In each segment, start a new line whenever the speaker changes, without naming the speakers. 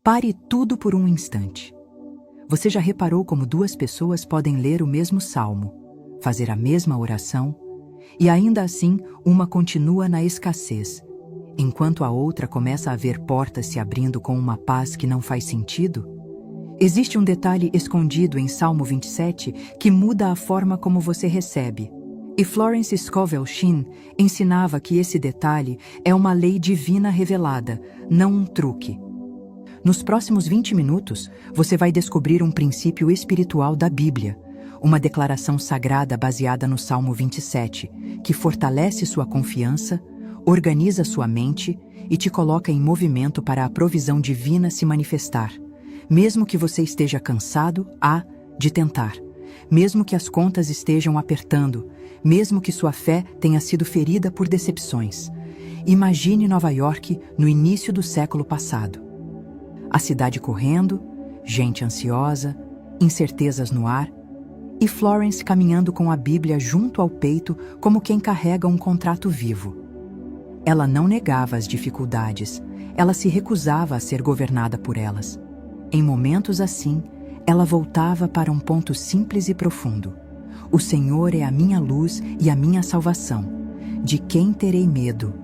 Pare tudo por um instante. Você já reparou como duas pessoas podem ler o mesmo salmo, fazer a mesma oração, e ainda assim uma continua na escassez, enquanto a outra começa a ver portas se abrindo com uma paz que não faz sentido? Existe um detalhe escondido em Salmo 27 que muda a forma como você recebe. E Florence Scovel Shinn ensinava que esse detalhe é uma lei divina revelada, não um truque. Nos próximos 20 minutos, você vai descobrir um princípio espiritual da Bíblia, uma declaração sagrada baseada no Salmo 27, que fortalece sua confiança, organiza sua mente e te coloca em movimento para a provisão divina se manifestar, mesmo que você esteja cansado de tentar, mesmo que as contas estejam apertando, mesmo que sua fé tenha sido ferida por decepções. Imagine Nova York no início do século passado. A cidade correndo, gente ansiosa, incertezas no ar, e Florence caminhando com a Bíblia junto ao peito como quem carrega um contrato vivo. Ela não negava as dificuldades, ela se recusava a ser governada por elas. Em momentos assim, ela voltava para um ponto simples e profundo. O Senhor é a minha luz e a minha salvação. De quem terei medo?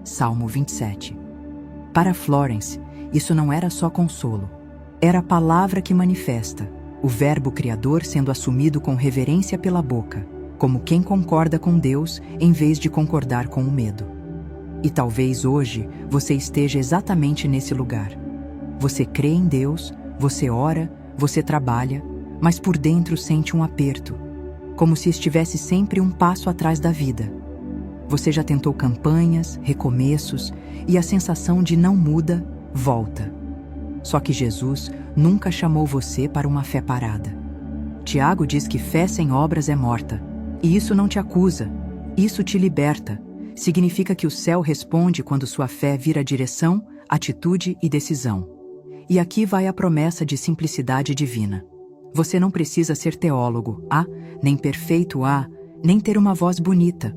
Salmo 27. Para Florence, isso não era só consolo. Era a palavra que manifesta, o verbo criador sendo assumido com reverência pela boca, como quem concorda com Deus em vez de concordar com o medo. E talvez hoje você esteja exatamente nesse lugar. Você crê em Deus, você ora, você trabalha, mas por dentro sente um aperto, como se estivesse sempre um passo atrás da vida. Você já tentou campanhas, recomeços, e a sensação de não muda, volta. Só que Jesus nunca chamou você para uma fé parada. Tiago diz que fé sem obras é morta, e isso não te acusa, isso te liberta. Significa que o céu responde quando sua fé vira direção, atitude e decisão. E aqui vai a promessa de simplicidade divina. Você não precisa ser teólogo, nem perfeito, nem ter uma voz bonita.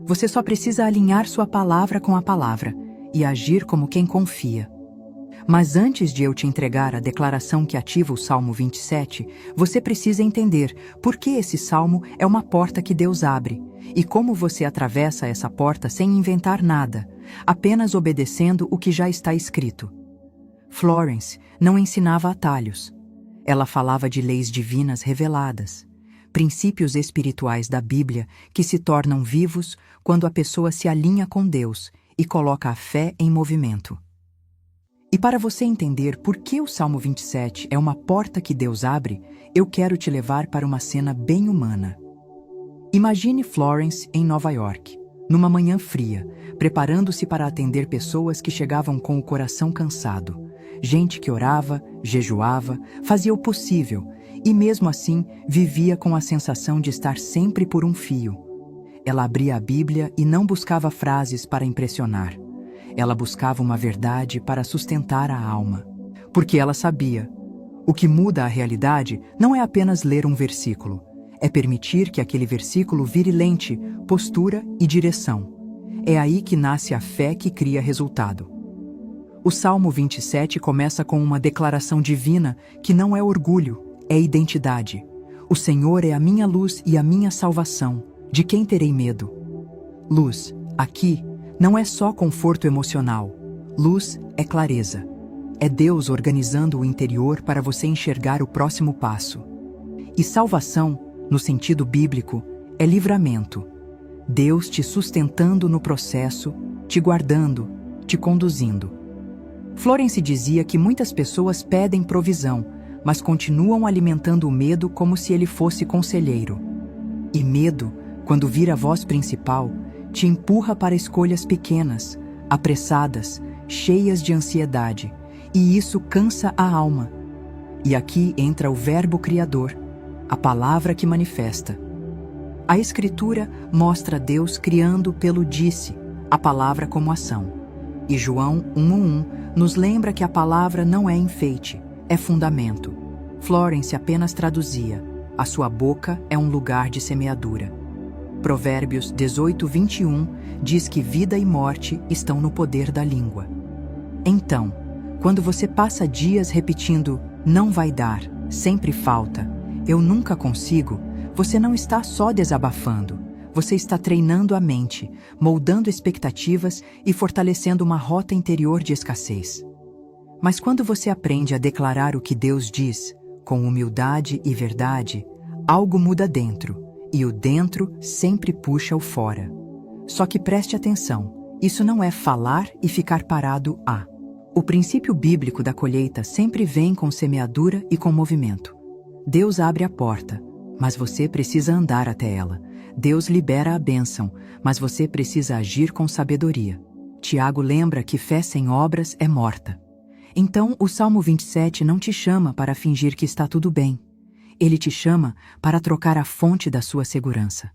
Você só precisa alinhar sua palavra com a palavra e agir como quem confia. Mas antes de eu te entregar a declaração que ativa o Salmo 27, você precisa entender por que esse salmo é uma porta que Deus abre e como você atravessa essa porta sem inventar nada, apenas obedecendo o que já está escrito. Florence não ensinava atalhos. Ela falava de leis divinas reveladas, princípios espirituais da Bíblia que se tornam vivos quando a pessoa se alinha com Deus e coloca a fé em movimento. E para você entender por que o Salmo 27 é uma porta que Deus abre, eu quero te levar para uma cena bem humana. Imagine Florence em Nova York, numa manhã fria, preparando-se para atender pessoas que chegavam com o coração cansado. Gente que orava, jejuava, fazia o possível e mesmo assim vivia com a sensação de estar sempre por um fio. Ela abria a Bíblia e não buscava frases para impressionar. Ela buscava uma verdade para sustentar a alma. Porque ela sabia, o que muda a realidade não é apenas ler um versículo, é permitir que aquele versículo vire lente, postura e direção. É aí que nasce a fé que cria resultado. O Salmo 27 começa com uma declaração divina que não é orgulho, é identidade. O Senhor é a minha luz e a minha salvação. De quem terei medo? Luz, aqui, não é só conforto emocional. Luz é clareza. É Deus organizando o interior para você enxergar o próximo passo. E salvação, no sentido bíblico, é livramento. Deus te sustentando no processo, te guardando, te conduzindo. Florence dizia que muitas pessoas pedem provisão, mas continuam alimentando o medo como se ele fosse conselheiro. E medo, quando vira a voz principal, te empurra para escolhas pequenas, apressadas, cheias de ansiedade, e isso cansa a alma. E aqui entra o verbo criador, a palavra que manifesta. A Escritura mostra Deus criando pelo disse, a palavra como ação. E João 1:1 nos lembra que a palavra não é enfeite, é fundamento. Florence apenas traduzia, a sua boca é um lugar de semeadura. Provérbios 18:21 diz que vida e morte estão no poder da língua. Então, Quando você passa dias repetindo "não vai dar", "sempre falta", "eu nunca consigo", você não está só desabafando. Você está treinando a mente, moldando expectativas e fortalecendo uma rota interior de escassez. Mas quando você aprende a declarar o que Deus diz, com humildade e verdade, algo muda dentro, e o dentro sempre puxa o fora. Só que preste atenção, isso não é falar e ficar parado a. O princípio bíblico da colheita sempre vem com semeadura e com movimento. Deus abre a porta, mas você precisa andar até ela. Deus libera a bênção, mas você precisa agir com sabedoria. Tiago lembra que fé sem obras é morta. Então, o Salmo 27 não te chama para fingir que está tudo bem. Ele te chama para trocar a fonte da sua segurança.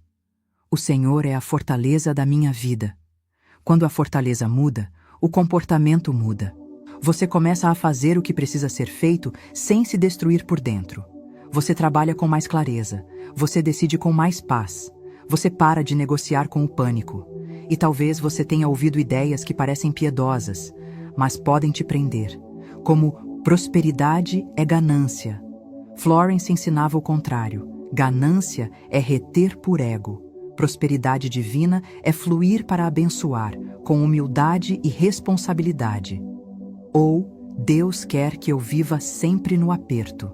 O Senhor é a fortaleza da minha vida. Quando a fortaleza muda, o comportamento muda. Você começa a fazer o que precisa ser feito sem se destruir por dentro. Você trabalha com mais clareza. Você decide com mais paz. Você para de negociar com o pânico. E talvez você tenha ouvido ideias que parecem piedosas, mas podem te prender, como prosperidade é ganância. Florence ensinava o contrário. Ganância é reter por ego. Prosperidade divina é fluir para abençoar, com humildade e responsabilidade. Ou Deus quer que eu viva sempre no aperto.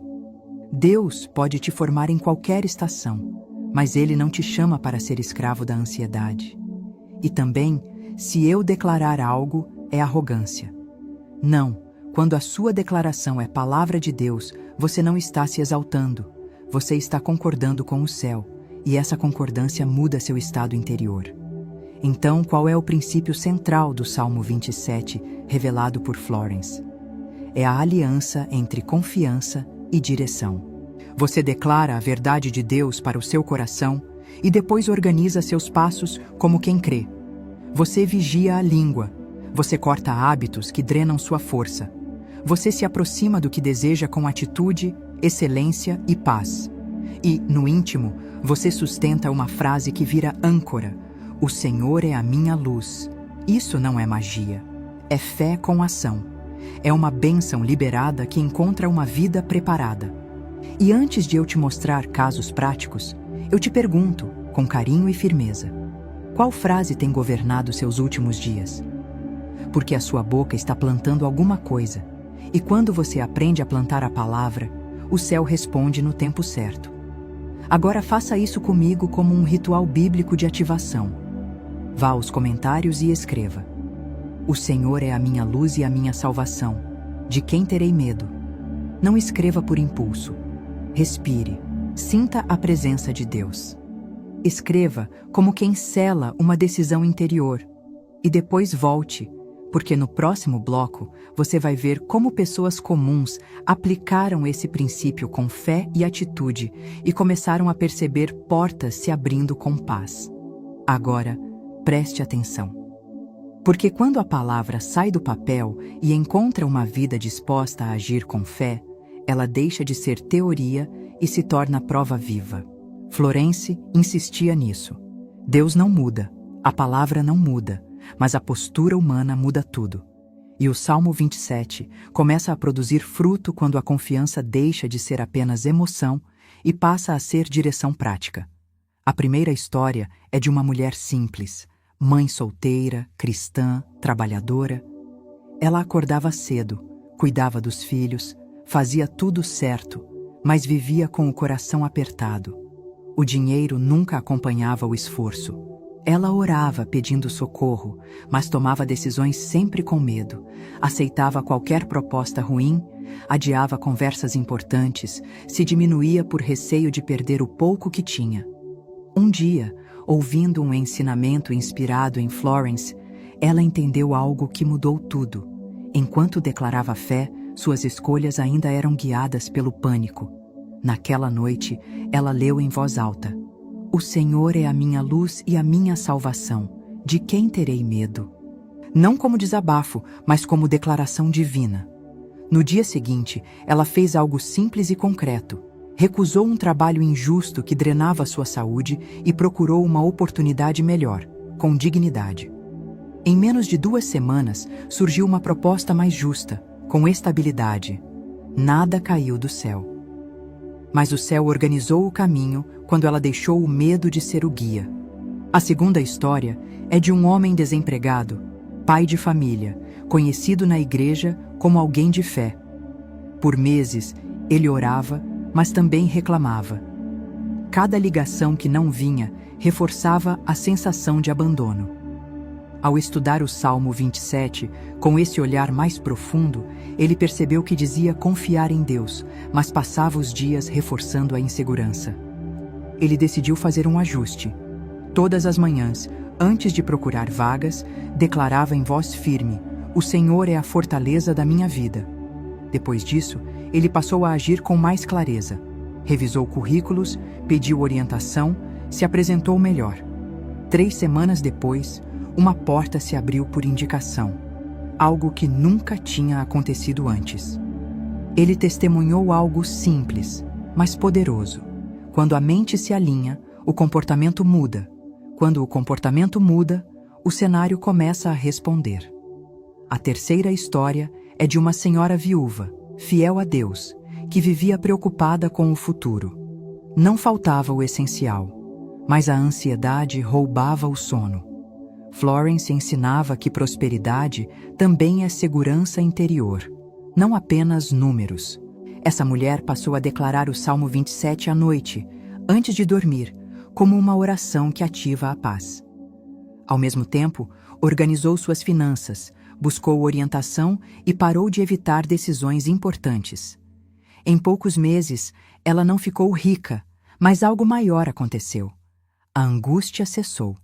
Deus pode te formar em qualquer estação, mas Ele não te chama para ser escravo da ansiedade. E também, se eu declarar algo, é arrogância. Não, quando a sua declaração é palavra de Deus, você não está se exaltando, você está concordando com o céu, e essa concordância muda seu estado interior. Então, qual é o princípio central do Salmo 27, revelado por Florence? É a aliança entre confiança e direção. Você declara a verdade de Deus para o seu coração e depois organiza seus passos como quem crê. Você vigia a língua. Você corta hábitos que drenam sua força. Você se aproxima do que deseja com atitude, excelência e paz. E, no íntimo, você sustenta uma frase que vira âncora. O Senhor é a minha luz. Isso não é magia. É fé com ação. É uma bênção liberada que encontra uma vida preparada. E antes de eu te mostrar casos práticos, eu te pergunto, com carinho e firmeza, qual frase tem governado seus últimos dias? Porque a sua boca está plantando alguma coisa, e quando você aprende a plantar a palavra, o céu responde no tempo certo. Agora faça isso comigo como um ritual bíblico de ativação. Vá aos comentários e escreva: O Senhor é a minha luz e a minha salvação. De quem terei medo? Não escreva por impulso. Respire. Sinta a presença de Deus. Escreva como quem sela uma decisão interior. E depois volte, porque no próximo bloco você vai ver como pessoas comuns aplicaram esse princípio com fé e atitude e começaram a perceber portas se abrindo com paz. Agora, preste atenção. Porque quando a palavra sai do papel e encontra uma vida disposta a agir com fé, ela deixa de ser teoria e se torna prova viva. Florence insistia nisso. Deus não muda, a palavra não muda, mas a postura humana muda tudo. E o Salmo 27 começa a produzir fruto quando a confiança deixa de ser apenas emoção e passa a ser direção prática. A primeira história é de uma mulher simples, mãe solteira, cristã, trabalhadora. Ela acordava cedo, cuidava dos filhos, fazia tudo certo, mas vivia com o coração apertado. O dinheiro nunca acompanhava o esforço. Ela orava pedindo socorro, mas tomava decisões sempre com medo. Aceitava qualquer proposta ruim, adiava conversas importantes, se diminuía por receio de perder o pouco que tinha. Um dia, ouvindo um ensinamento inspirado em Florence, ela entendeu algo que mudou tudo. Enquanto declarava fé, suas escolhas ainda eram guiadas pelo pânico. Naquela noite, ela leu em voz alta: O Senhor é a minha luz e a minha salvação. De quem terei medo? Não como desabafo, mas como declaração divina. No dia seguinte, ela fez algo simples e concreto. Recusou um trabalho injusto que drenava sua saúde e procurou uma oportunidade melhor, com dignidade. Em menos de 2 semanas, surgiu uma proposta mais justa, com estabilidade. Nada caiu do céu. Mas o céu organizou o caminho quando ela deixou o medo de ser o guia. A segunda história é de um homem desempregado, pai de família, conhecido na igreja como alguém de fé. Por meses, ele orava, mas também reclamava. Cada ligação que não vinha reforçava a sensação de abandono. Ao estudar o Salmo 27, com esse olhar mais profundo, ele percebeu que dizia confiar em Deus, mas passava os dias reforçando a insegurança. Ele decidiu fazer um ajuste. Todas as manhãs, antes de procurar vagas, declarava em voz firme: "O Senhor é a fortaleza da minha vida." Depois disso, ele passou a agir com mais clareza. Revisou currículos, pediu orientação, se apresentou melhor. 3 semanas depois, uma porta se abriu por indicação, algo que nunca tinha acontecido antes. Ele testemunhou algo simples, mas poderoso. Quando a mente se alinha, o comportamento muda. Quando o comportamento muda, o cenário começa a responder. A terceira história é de uma senhora viúva, fiel a Deus, que vivia preocupada com o futuro. Não faltava o essencial, mas a ansiedade roubava o sono. Florence ensinava que prosperidade também é segurança interior, não apenas números. Essa mulher passou a declarar o Salmo 27 à noite, antes de dormir, como uma oração que ativa a paz. Ao mesmo tempo, organizou suas finanças, buscou orientação e parou de evitar decisões importantes. Em poucos meses, ela não ficou rica, mas algo maior aconteceu. A angústia cessou.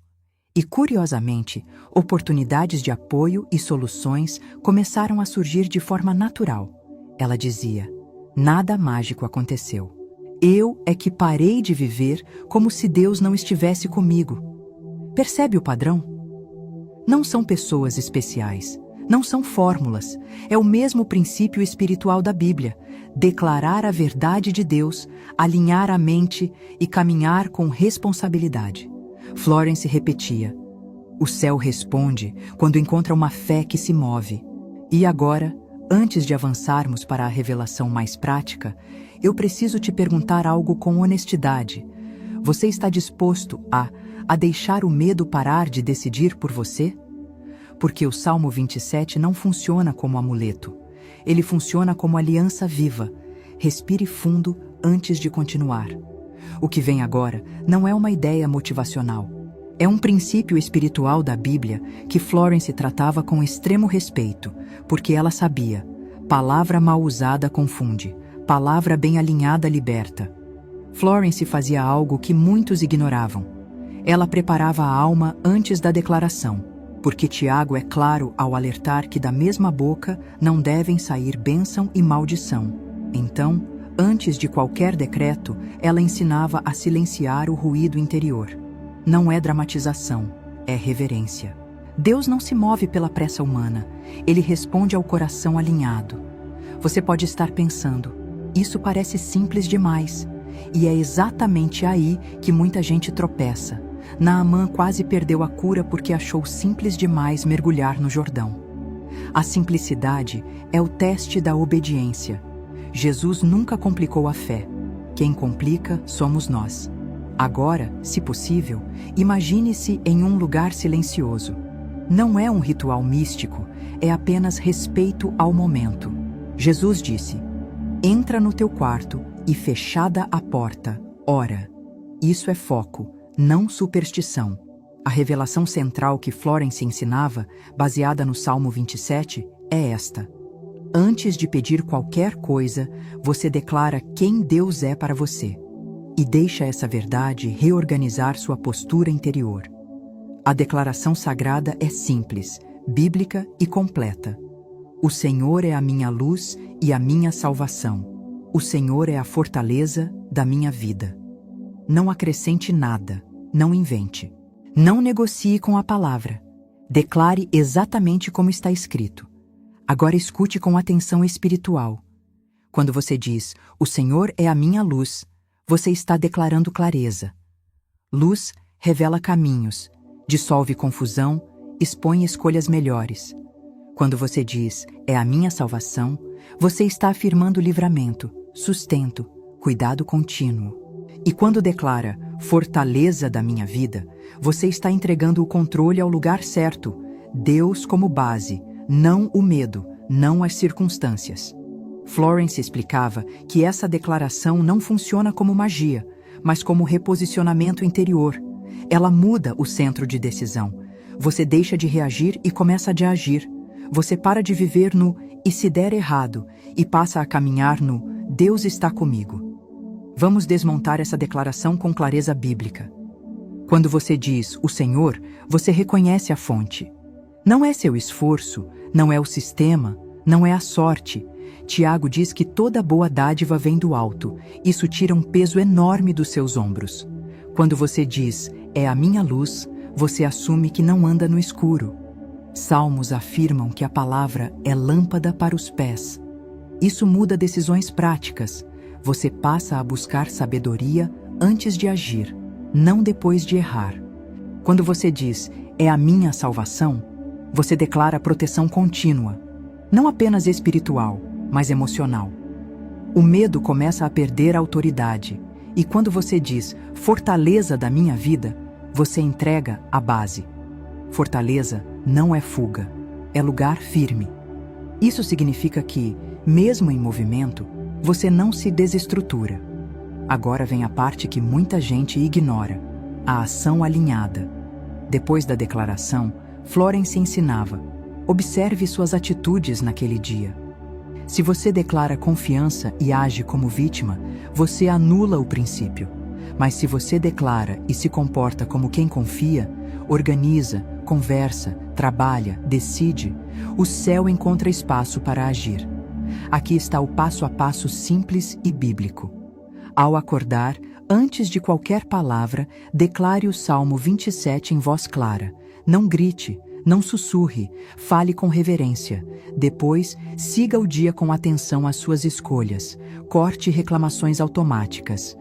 E, curiosamente, oportunidades de apoio e soluções começaram a surgir de forma natural. Ela dizia: "Nada mágico aconteceu. Eu é que parei de viver como se Deus não estivesse comigo." Percebe o padrão? Não são pessoas especiais, não são fórmulas. É o mesmo princípio espiritual da Bíblia: declarar a verdade de Deus, alinhar a mente e caminhar com responsabilidade. Florence repetia: "O céu responde quando encontra uma fé que se move." E agora, antes de avançarmos para a revelação mais prática, eu preciso te perguntar algo com honestidade. Você está disposto a deixar o medo parar de decidir por você? Porque o Salmo 27 não funciona como amuleto. Ele funciona como aliança viva. Respire fundo antes de continuar. O que vem agora não é uma ideia motivacional. É um princípio espiritual da Bíblia que Florence tratava com extremo respeito, porque ela sabia: palavra mal usada confunde, palavra bem alinhada liberta. Florence fazia algo que muitos ignoravam. Ela preparava a alma antes da declaração, porque Tiago é claro ao alertar que da mesma boca não devem sair bênção e maldição. Então, antes de qualquer decreto, ela ensinava a silenciar o ruído interior. Não é dramatização, é reverência. Deus não se move pela pressa humana, ele responde ao coração alinhado. Você pode estar pensando: isso parece simples demais. E é exatamente aí que muita gente tropeça. Naamã quase perdeu a cura porque achou simples demais mergulhar no Jordão. A simplicidade é o teste da obediência. Jesus nunca complicou a fé. Quem complica somos nós. Agora, se possível, imagine-se em um lugar silencioso. Não é um ritual místico, é apenas respeito ao momento. Jesus disse: "Entra no teu quarto e, fechada a porta, ora." Isso é foco, não superstição. A revelação central que Florence ensinava, baseada no Salmo 27, é esta: antes de pedir qualquer coisa, você declara quem Deus é para você. E deixa essa verdade reorganizar sua postura interior. A declaração sagrada é simples, bíblica e completa. O Senhor é a minha luz e a minha salvação. O Senhor é a fortaleza da minha vida. Não acrescente nada, não invente. Não negocie com a palavra. Declare exatamente como está escrito. Agora escute com atenção espiritual. Quando você diz: "O Senhor é a minha luz", você está declarando clareza. Luz revela caminhos, dissolve confusão, expõe escolhas melhores. Quando você diz, é a minha salvação, você está afirmando livramento, sustento, cuidado contínuo. E quando declara, fortaleza da minha vida, você está entregando o controle ao lugar certo, Deus como base, não o medo, não as circunstâncias. Florence explicava que essa declaração não funciona como magia, mas como reposicionamento interior. Ela muda o centro de decisão. Você deixa de reagir e começa a agir. Você para de viver no "e se der errado" e passa a caminhar no "Deus está comigo". Vamos desmontar essa declaração com clareza bíblica. Quando você diz "o Senhor", você reconhece a fonte. Não é seu esforço, não é o sistema, não é a sorte. Tiago diz que toda boa dádiva vem do alto. Isso tira um peso enorme dos seus ombros. Quando você diz "é a minha luz", você assume que não anda no escuro. Salmos afirmam que a palavra é lâmpada para os pés. Isso muda decisões práticas. Você passa a buscar sabedoria antes de agir, não depois de errar. Quando você diz "é a minha salvação", você declara proteção contínua, não apenas espiritual, mas emocional. O medo começa a perder a autoridade, e quando você diz "fortaleza da minha vida", você entrega a base. Fortaleza não é fuga, é lugar firme. Isso significa que, mesmo em movimento, você não se desestrutura. Agora vem a parte que muita gente ignora, a ação alinhada. Depois da declaração, Florence ensinava: observe suas atitudes naquele dia. Se você declara confiança e age como vítima, você anula o princípio. Mas se você declara e se comporta como quem confia, organiza, conversa, trabalha, decide, o céu encontra espaço para agir. Aqui está o passo a passo simples e bíblico. Ao acordar, antes de qualquer palavra, declare o Salmo 27 em voz clara. Não grite, não sussurre, fale com reverência. Depois, siga o dia com atenção às suas escolhas. Corte reclamações automáticas.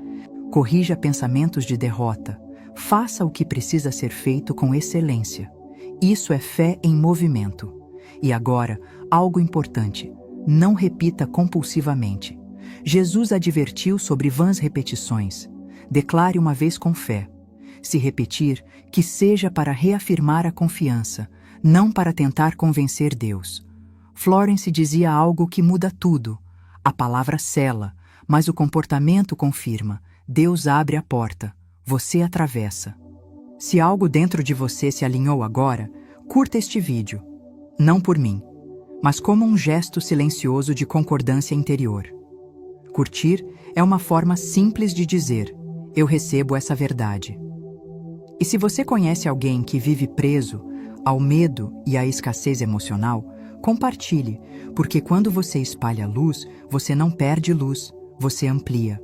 Corrija pensamentos de derrota. Faça o que precisa ser feito com excelência. Isso é fé em movimento. E agora, algo importante. Não repita compulsivamente. Jesus advertiu sobre vãs repetições. Declare uma vez com fé. Se repetir, que seja para reafirmar a confiança, não para tentar convencer Deus. Florence dizia algo que muda tudo. A palavra sela, mas o comportamento confirma. Deus abre a porta, você atravessa. Se algo dentro de você se alinhou agora, curta este vídeo. Não por mim, mas como um gesto silencioso de concordância interior. Curtir é uma forma simples de dizer: eu recebo essa verdade. E se você conhece alguém que vive preso ao medo e à escassez emocional, compartilhe, porque quando você espalha luz, você não perde luz, você amplia.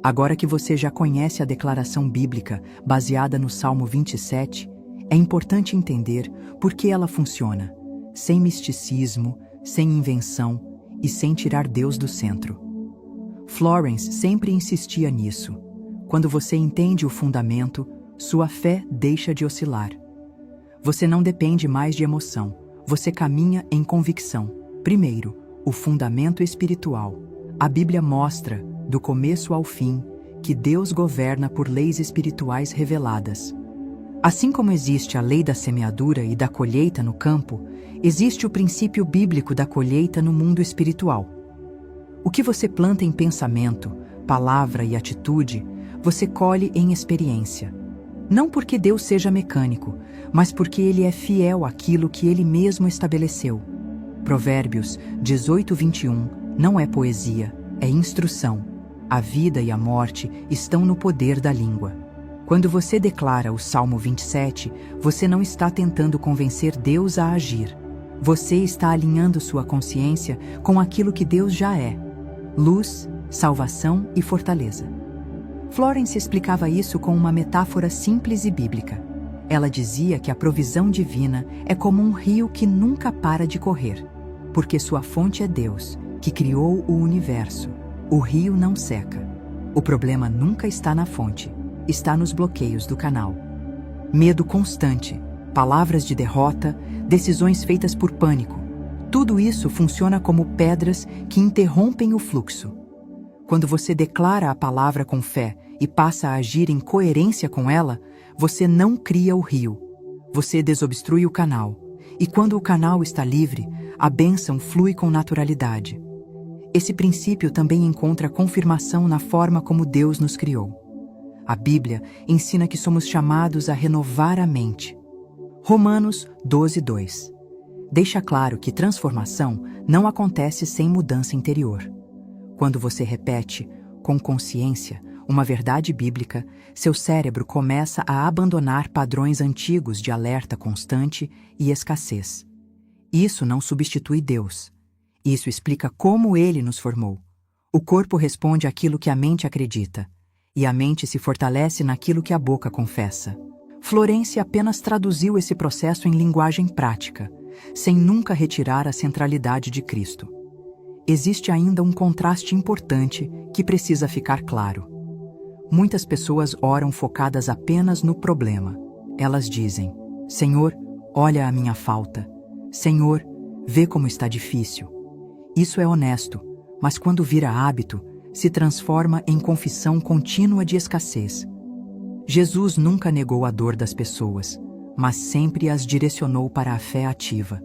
Agora que você já conhece a declaração bíblica baseada no Salmo 27, é importante entender por que ela funciona, sem misticismo, sem invenção e sem tirar Deus do centro. Florence sempre insistia nisso. Quando você entende o fundamento, sua fé deixa de oscilar. Você não depende mais de emoção, você caminha em convicção. Primeiro, o fundamento espiritual. A Bíblia mostra, do começo ao fim, que Deus governa por leis espirituais reveladas. Assim como existe a lei da semeadura e da colheita no campo, existe o princípio bíblico da colheita no mundo espiritual. O que você planta em pensamento, palavra e atitude, você colhe em experiência. Não porque Deus seja mecânico, mas porque Ele é fiel àquilo que Ele mesmo estabeleceu. Provérbios 18:21 não é poesia, é instrução. A vida e a morte estão no poder da língua. Quando você declara o Salmo 27, você não está tentando convencer Deus a agir. Você está alinhando sua consciência com aquilo que Deus já é: luz, salvação e fortaleza. Florence explicava isso com uma metáfora simples e bíblica. Ela dizia que a provisão divina é como um rio que nunca para de correr, porque sua fonte é Deus, que criou o universo. O rio não seca. O problema nunca está na fonte, está nos bloqueios do canal. Medo constante, palavras de derrota, decisões feitas por pânico. Tudo isso funciona como pedras que interrompem o fluxo. Quando você declara a palavra com fé e passa a agir em coerência com ela, você não cria o rio. Você desobstrui o canal. E quando o canal está livre, a bênção flui com naturalidade. Esse princípio também encontra confirmação na forma como Deus nos criou. A Bíblia ensina que somos chamados a renovar a mente. Romanos 12:2. Deixa claro que transformação não acontece sem mudança interior. Quando você repete, com consciência, uma verdade bíblica, seu cérebro começa a abandonar padrões antigos de alerta constante e escassez. Isso não substitui Deus. Isso explica como Ele nos formou. O corpo responde àquilo que a mente acredita, e a mente se fortalece naquilo que a boca confessa. Florence apenas traduziu esse processo em linguagem prática, sem nunca retirar a centralidade de Cristo. Existe ainda um contraste importante que precisa ficar claro. Muitas pessoas oram focadas apenas no problema. Elas dizem: Senhor, olha a minha falta. Senhor, vê como está difícil. Isso é honesto, mas quando vira hábito, se transforma em confissão contínua de escassez. Jesus nunca negou a dor das pessoas, mas sempre as direcionou para a fé ativa.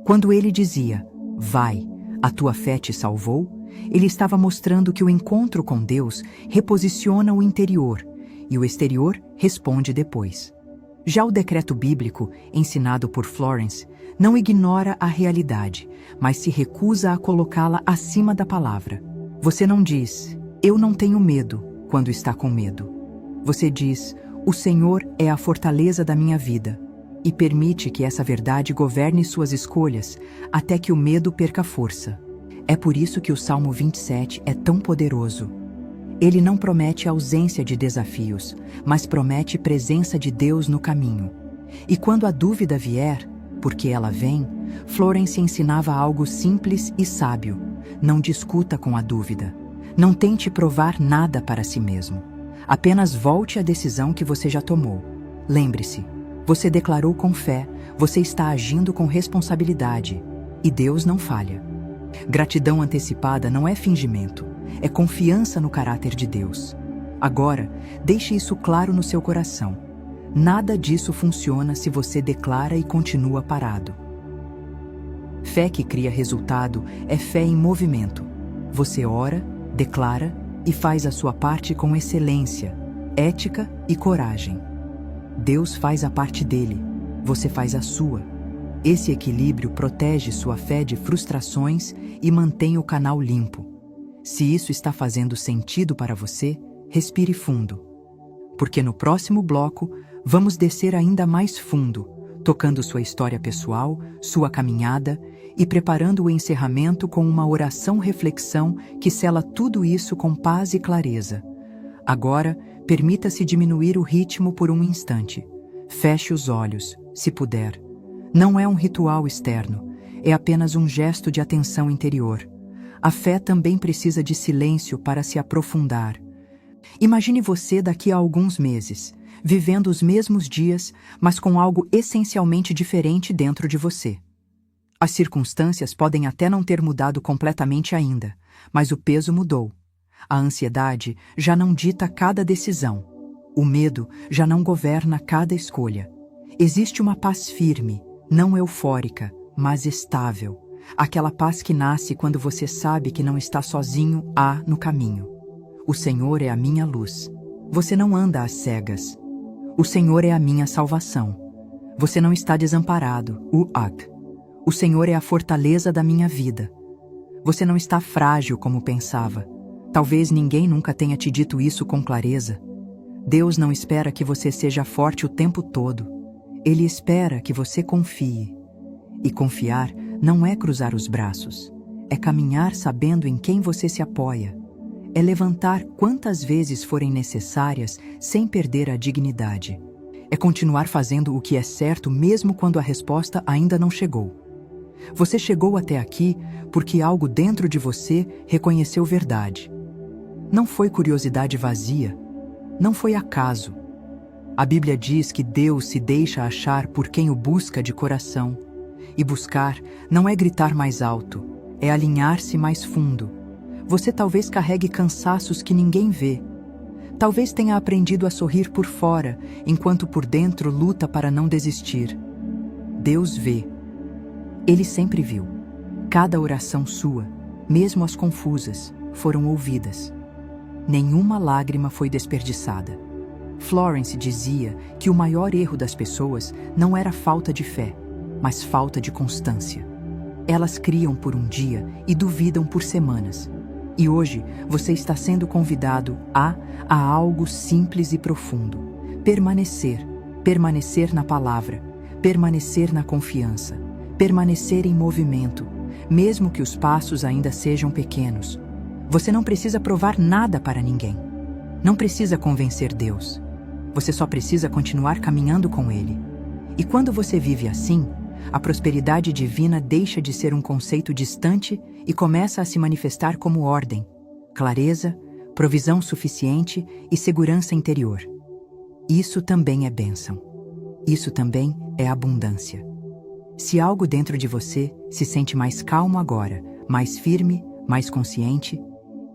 Quando ele dizia, vai, a tua fé te salvou, ele estava mostrando que o encontro com Deus reposiciona o interior e o exterior responde depois. Já o decreto bíblico, ensinado por Florence, não ignora a realidade, mas se recusa a colocá-la acima da palavra. Você não diz, eu não tenho medo, quando está com medo. Você diz, o Senhor é a fortaleza da minha vida, e permite que essa verdade governe suas escolhas até que o medo perca força. É por isso que o Salmo 27 é tão poderoso. Ele não promete ausência de desafios, mas promete presença de Deus no caminho. E quando a dúvida vier, porque ela vem, Florence ensinava algo simples e sábio. Não discuta com a dúvida. Não tente provar nada para si mesmo. Apenas volte à decisão que você já tomou. Lembre-se, você declarou com fé, você está agindo com responsabilidade, e Deus não falha. Gratidão antecipada não é fingimento, é confiança no caráter de Deus. Agora, deixe isso claro no seu coração. Nada disso funciona se você declara e continua parado. Fé que cria resultado é fé em movimento. Você ora, declara e faz a sua parte com excelência, ética e coragem. Deus faz a parte dele, você faz a sua. Esse equilíbrio protege sua fé de frustrações e mantém o canal limpo. Se isso está fazendo sentido para você, respire fundo. Porque no próximo bloco, vamos descer ainda mais fundo, tocando sua história pessoal, sua caminhada e preparando o encerramento com uma oração-reflexão que sela tudo isso com paz e clareza. Agora, permita-se diminuir o ritmo por um instante. Feche os olhos, se puder. Não é um ritual externo, é apenas um gesto de atenção interior. A fé também precisa de silêncio para se aprofundar. Imagine você daqui a alguns meses, vivendo os mesmos dias, mas com algo essencialmente diferente dentro de você. As circunstâncias podem até não ter mudado completamente ainda, mas o peso mudou. A ansiedade já não dita cada decisão. O medo já não governa cada escolha. Existe uma paz firme, não eufórica, mas estável. Aquela paz que nasce quando você sabe que não está sozinho no caminho. O Senhor é a minha luz. Você não anda às cegas. O Senhor é a minha salvação. Você não está desamparado. O Senhor é a fortaleza da minha vida. Você não está frágil como pensava. Talvez ninguém nunca tenha te dito isso com clareza. Deus não espera que você seja forte o tempo todo. Ele espera que você confie. E confiar não é cruzar os braços. É caminhar sabendo em quem você se apoia. É levantar quantas vezes forem necessárias sem perder a dignidade. É continuar fazendo o que é certo mesmo quando a resposta ainda não chegou. Você chegou até aqui porque algo dentro de você reconheceu verdade. Não foi curiosidade vazia, não foi acaso. A Bíblia diz que Deus se deixa achar por quem o busca de coração. E buscar não é gritar mais alto, é alinhar-se mais fundo. Você talvez carregue cansaços que ninguém vê. Talvez tenha aprendido a sorrir por fora, enquanto por dentro luta para não desistir. Deus vê. Ele sempre viu. Cada oração sua, mesmo as confusas, foram ouvidas. Nenhuma lágrima foi desperdiçada. Florence dizia que o maior erro das pessoas não era falta de fé, mas falta de constância. Elas criam por um dia e duvidam por semanas. E hoje você está sendo convidado a algo simples e profundo. Permanecer na palavra, permanecer na confiança, permanecer em movimento, mesmo que os passos ainda sejam pequenos. Você não precisa provar nada para ninguém. Não precisa convencer Deus. Você só precisa continuar caminhando com Ele. E quando você vive assim, a prosperidade divina deixa de ser um conceito distante e começa a se manifestar como ordem, clareza, provisão suficiente e segurança interior. Isso também é bênção. Isso também é abundância. Se algo dentro de você se sente mais calmo agora, mais firme, mais consciente,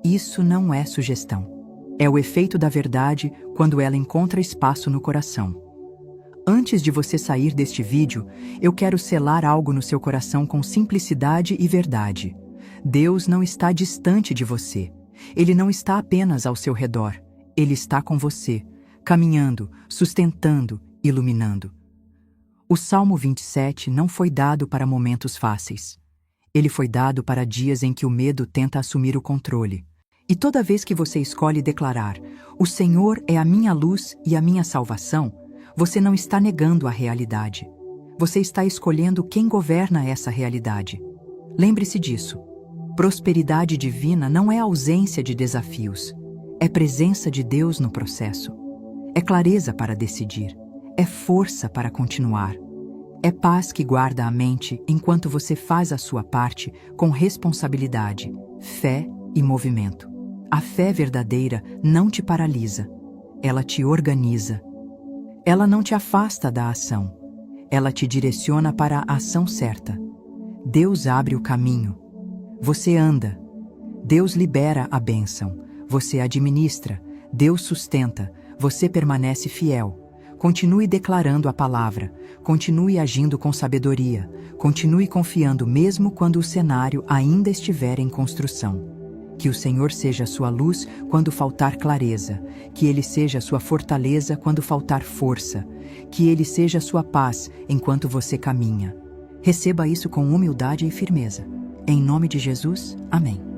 isso não é sugestão. É o efeito da verdade quando ela encontra espaço no coração. Antes de você sair deste vídeo, eu quero selar algo no seu coração com simplicidade e verdade. Deus não está distante de você. Ele não está apenas ao seu redor. Ele está com você, caminhando, sustentando, iluminando. O Salmo 27 não foi dado para momentos fáceis. Ele foi dado para dias em que o medo tenta assumir o controle. E toda vez que você escolhe declarar, "O Senhor é a minha luz e a minha salvação", você não está negando a realidade. Você está escolhendo quem governa essa realidade. Lembre-se disso. Prosperidade divina não é ausência de desafios. É presença de Deus no processo. É clareza para decidir. É força para continuar. É paz que guarda a mente enquanto você faz a sua parte com responsabilidade, fé e movimento. A fé verdadeira não te paralisa. Ela te organiza. Ela não te afasta da ação. Ela te direciona para a ação certa. Deus abre o caminho. Você anda. Deus libera a bênção. Você administra. Deus sustenta. Você permanece fiel. Continue declarando a palavra. Continue agindo com sabedoria. Continue confiando mesmo quando o cenário ainda estiver em construção. Que o Senhor seja a sua luz quando faltar clareza. Que Ele seja a sua fortaleza quando faltar força. Que Ele seja a sua paz enquanto você caminha. Receba isso com humildade e firmeza. Em nome de Jesus, amém.